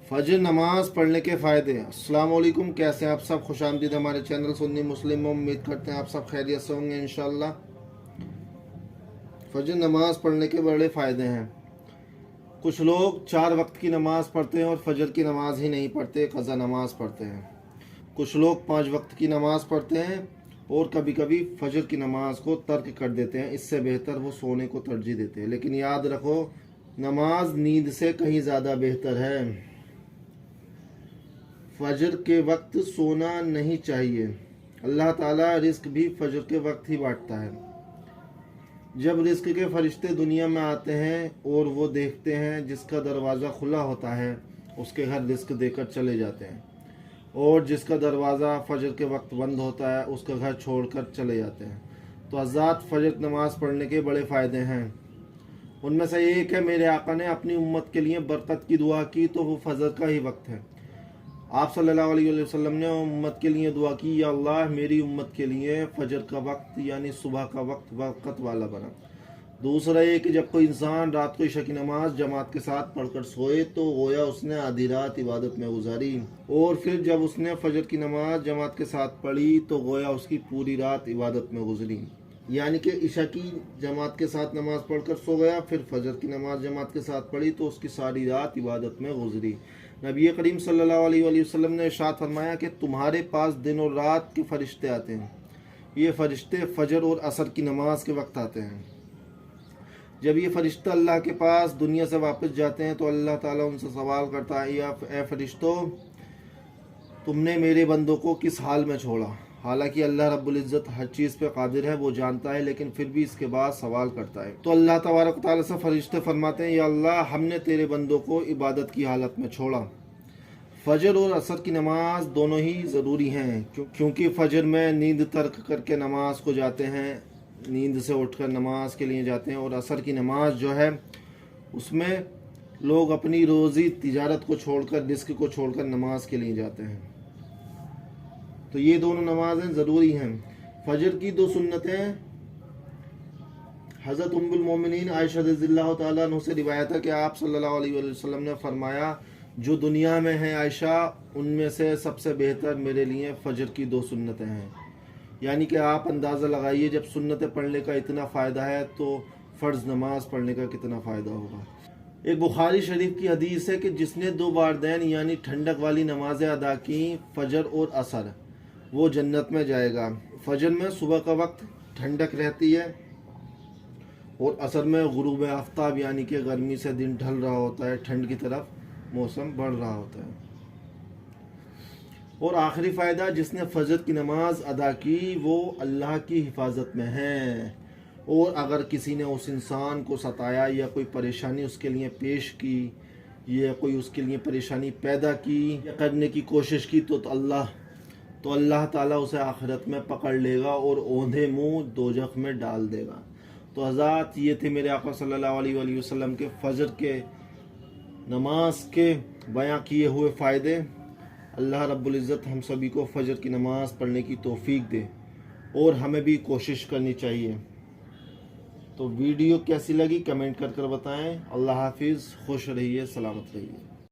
फजर नमाज पढ़ने के फ़ायदे। अस्सलाम वालेकुम, कैसे हैं आप सब? खुश आमदीद हमारे चैनल सुन्नी मुस्लिम में। उम्मीद करते हैं आप सब खैरियत से होंगे इंशाल्लाह। फजर नमाज पढ़ने के बड़े फ़ायदे हैं। कुछ लोग 4 वक्त की नमाज़ पढ़ते हैं और फजर की नमाज ही नहीं पढ़ते, क़ज़ा नमाज पढ़ते हैं। कुछ लोग 5 वक्त की नमाज़ पढ़ते हैं और कभी कभी फजर की नमाज को तर्क कर देते हैं। इससे बेहतर वो सोने को तरजीह देते हैं। लेकिन याद रखो, नमाज नींद से कहीं ज़्यादा बेहतर है। फजर के वक्त सोना नहीं चाहिए। अल्लाह ताला रिस्क भी फजर के वक्त ही बांटता है। जब रिस्क के फरिश्ते दुनिया में आते हैं और वो देखते हैं जिसका दरवाज़ा खुला होता है उसके घर रिस्क देकर चले जाते हैं, और जिसका दरवाज़ा फजर के वक्त बंद होता है उसका घर छोड़कर चले जाते हैं। तो हज़रात, फजर नमाज़ पढ़ने के बड़े फ़ायदे हैं। उनमें से एक है, मेरे आका ने अपनी उम्मत के लिए बरकत की दुआ की तो वो फजर का ही वक्त है। आप सल्लल्लाहु अलैहि वसल्लम ने उम्मत के लिए दुआ की, या अल्लाह मेरी उम्मत के लिए फजर का वक्त यानी सुबह का वक्त बरकत वाला बना। दूसरा ये कि जब कोई इंसान रात को इशा की नमाज जमात के साथ पढ़कर सोए तो गोया उसने आधी रात इबादत में गुजारी, और फिर जब उसने फजर की नमाज जमात के साथ पढ़ी तो गोया उसकी पूरी रात इबादत में गुजरी। यानी कि इशा की जमात के साथ नमाज पढ़कर सो गया, फिर फजर की नमाज जमात के साथ पढ़ी तो उसकी सारी रात इबादत में गुजरी। नबी करीम सल्लल्लाहु अलैहि वसल्लम ने इरशाद फरमाया कि तुम्हारे पास दिन और रात के फरिश्ते आते हैं। ये फरिश्ते फजर और असर की नमाज के वक्त आते हैं। जब ये फरिश्ता अल्लाह के पास दुनिया से वापस जाते हैं तो अल्लाह ताला उनसे सवाल करता है, या ए फरिश्तों, तुमने मेरे बंदों को किस हाल में छोड़ा? हालांकि अल्लाह रब्बुल इज़्ज़त हर चीज़ पे कादिर है, वो जानता है, लेकिन फिर भी इसके बाद सवाल करता है। तो अल्लाह तबारक तआला से फरिश्ते फरमाते हैं, या अल्लाह, हमने तेरे बंदों को इबादत की हालत में छोड़ा। फजर और असर की नमाज दोनों ही ज़रूरी हैं, क्योंकि फजर में नींद तर्क करके नमाज को जाते हैं, नींद से उठकर नमाज के लिए जाते हैं, और असर की नमाज जो है उसमें लोग अपनी रोज़ी तिजारत को छोड़कर, रिस्क को छोड़कर नमाज के लिए जाते हैं। तो ये दोनों नमाजें ज़रूरी हैं। फजर की 2 सुन्नतें हज़रत उम्मुल मोमिनीन आयशा रज़ियल्लाहु ताला अन्हा से रिवायत है कि आप सल्लल्लाहु अलैहि वसल्लम ने फरमाया, जो दुनिया में है आयशा, उनमें से सबसे बेहतर मेरे लिए फजर की 2 सुन्नतें हैं। यानी कि आप अंदाज़ा लगाइए, जब सुन्नतें पढ़ने का इतना फ़ायदा है तो फ़र्ज़ नमाज पढ़ने का कितना फ़ायदा होगा। एक बुखारी शरीफ की हदीस है कि जिसने 2 बारदैन यानी ठंडक वाली नमाजें अदा की, फजर और असर, वो जन्नत में जाएगा। फजर में सुबह का वक्त ठंडक रहती है और असर में गुरूब आफ्ताब यानी कि गर्मी से दिन ढल रहा होता है, ठंड की तरफ मौसम बढ़ रहा होता है। और आखिरी फ़ायदा, जिसने फजर की नमाज अदा की वो अल्लाह की हिफाजत में है, और अगर किसी ने उस इंसान को सताया या कोई परेशानी उसके लिए पेश की या कोई उसके लिए परेशानी पैदा की या करने की कोशिश की तो अल्लाह ताला उसे आखिरत में पकड़ लेगा और औंधे मुंह दोजख में डाल देगा। तो हज़रात, ये थे मेरे आका सल्लल्लाहु अलैहि वसल्लम के फ़जर के नमाज के बयां किए हुए फ़ायदे। अल्लाह रब्बुल इज़्ज़त हम सभी को फ़जर की नमाज़ पढ़ने की तौफ़ीक दे, और हमें भी कोशिश करनी चाहिए। तो वीडियो कैसी लगी कमेंट कर बताएं। अल्लाह हाफिज़, खुश रहिए, सलामत रहिए।